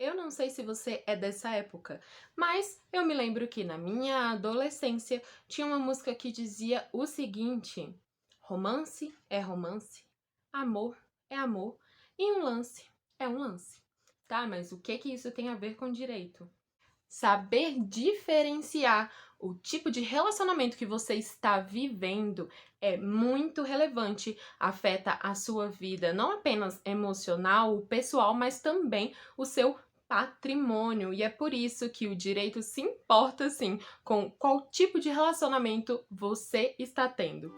Eu não sei se você é dessa época, mas eu me lembro que na minha adolescência tinha uma música que dizia o seguinte: romance é romance, amor é amor e um lance é um lance. Tá, mas o que isso tem a ver com direito? Saber diferenciar o tipo de relacionamento que você está vivendo é muito relevante, afeta a sua vida, não apenas emocional, pessoal, mas também o seu patrimônio. E é por isso que o direito se importa sim com qual tipo de relacionamento você está tendo.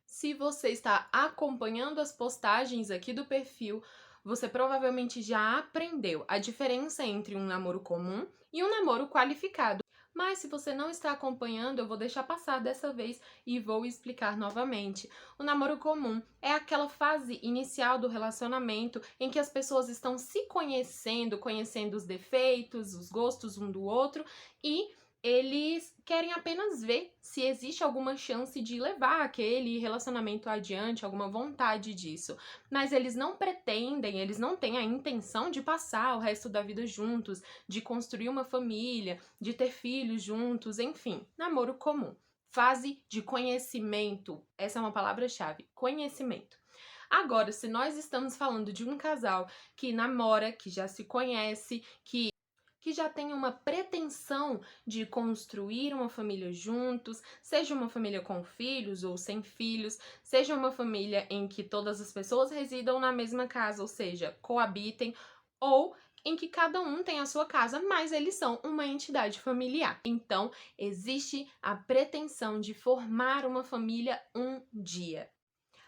Se você está acompanhando as postagens aqui do perfil, você provavelmente já aprendeu a diferença entre um namoro comum e um namoro qualificado. Mas se você não está acompanhando, eu vou deixar passar dessa vez e vou explicar novamente. O namoro comum é aquela fase inicial do relacionamento em que as pessoas estão se conhecendo, conhecendo os defeitos, os gostos um do outro e eles querem apenas ver se existe alguma chance de levar aquele relacionamento adiante, alguma vontade disso. Mas eles não pretendem, eles não têm a intenção de passar o resto da vida juntos, de construir uma família, de ter filhos juntos, enfim, namoro comum. Fase de conhecimento, essa é uma palavra-chave, conhecimento. Agora, se nós estamos falando de um casal que namora, que já se conhece, que já tem uma pretensão de construir uma família juntos, seja uma família com filhos ou sem filhos, seja uma família em que todas as pessoas residam na mesma casa, ou seja, coabitem, ou em que cada um tem a sua casa, mas eles são uma entidade familiar. Então, existe a pretensão de formar uma família um dia.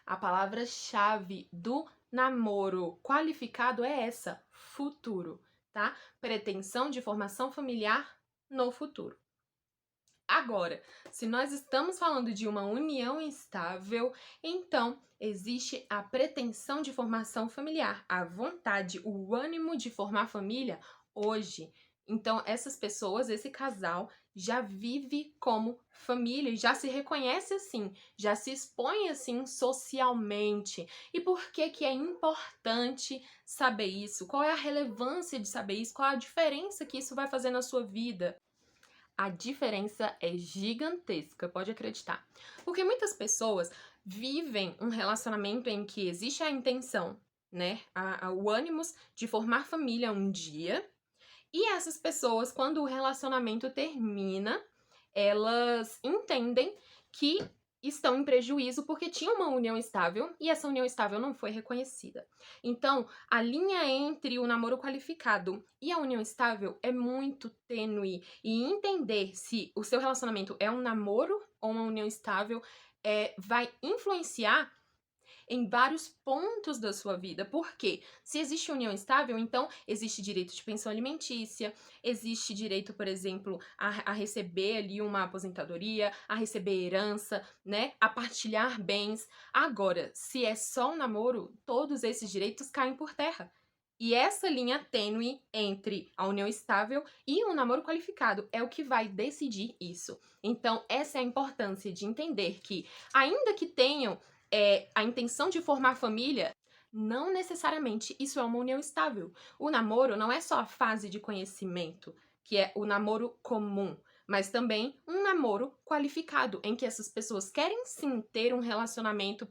A palavra-chave do namoro qualificado é essa: futuro, tá? Pretensão de formação familiar no futuro. Agora, se nós estamos falando de uma união estável, então existe a pretensão de formação familiar, a vontade, o ânimo de formar família hoje. Então, essas pessoas, esse casal, já vive como família, já se reconhece assim, já se expõe assim socialmente. E por que que é importante saber isso? Qual é a relevância de saber isso? Qual é a diferença que isso vai fazer na sua vida? A diferença é gigantesca, pode acreditar. Porque muitas pessoas vivem um relacionamento em que existe a intenção, né? O ânimo de formar família um dia. E essas pessoas, quando o relacionamento termina, elas entendem que estão em prejuízo porque tinha uma união estável e essa união estável não foi reconhecida. Então, a linha entre o namoro qualificado e a união estável é muito tênue e entender se o seu relacionamento é um namoro ou uma união estável vai influenciar em vários pontos da sua vida. Porque se existe união estável, então existe direito de pensão alimentícia, existe direito, por exemplo, a receber ali uma aposentadoria, a receber herança, né? A partilhar bens. Agora, se é só um namoro, todos esses direitos caem por terra. E essa linha tênue entre a união estável e o namoro qualificado é o que vai decidir isso. Então, essa é a importância de entender que, ainda que tenham a intenção de formar família, não necessariamente isso é uma união estável. O namoro não é só a fase de conhecimento, que é o namoro comum, mas também um namoro qualificado, em que essas pessoas querem sim ter um relacionamento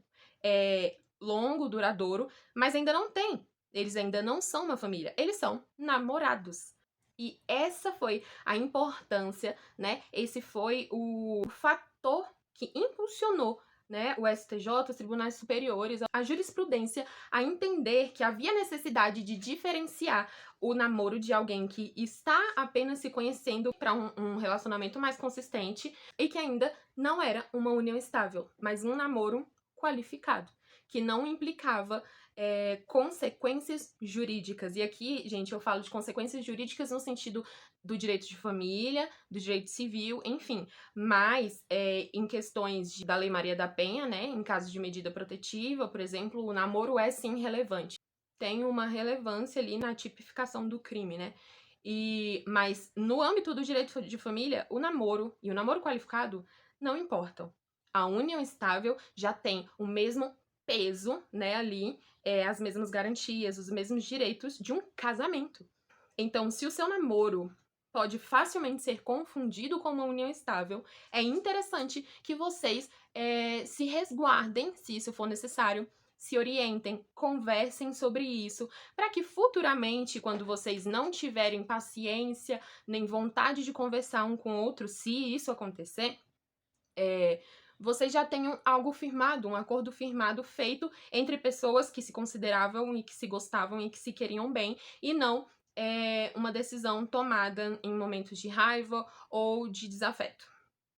longo, duradouro, mas ainda não têm. Eles ainda não são uma família, eles são namorados. E essa foi a importância, né? Esse foi o fator que impulsionou, né, o STJ, os tribunais superiores, a jurisprudência, a entender que havia necessidade de diferenciar o namoro de alguém que está apenas se conhecendo para um relacionamento mais consistente e que ainda não era uma união estável, mas um namoro qualificado, que não implicava consequências jurídicas. E aqui, gente, eu falo de consequências jurídicas no sentido do direito de família, do direito civil, enfim. Mas em questões da Lei Maria da Penha, né, em caso de medida protetiva, por exemplo, o namoro é sim relevante. Tem uma relevância ali na tipificação do crime, né? Mas no âmbito do direito de família, o namoro e o namoro qualificado não importam. A união estável já tem o mesmo peso, né, ali, as mesmas garantias, os mesmos direitos de um casamento. Então, se o seu namoro pode facilmente ser confundido com uma união estável, é interessante que vocês se resguardem, se isso for necessário, se orientem, conversem sobre isso, para que futuramente, quando vocês não tiverem paciência nem vontade de conversar um com o outro, se isso acontecer, vocês já tenham algo firmado, um acordo firmado feito entre pessoas que se consideravam e que se gostavam e que se queriam bem, e não uma decisão tomada em momentos de raiva ou de desafeto.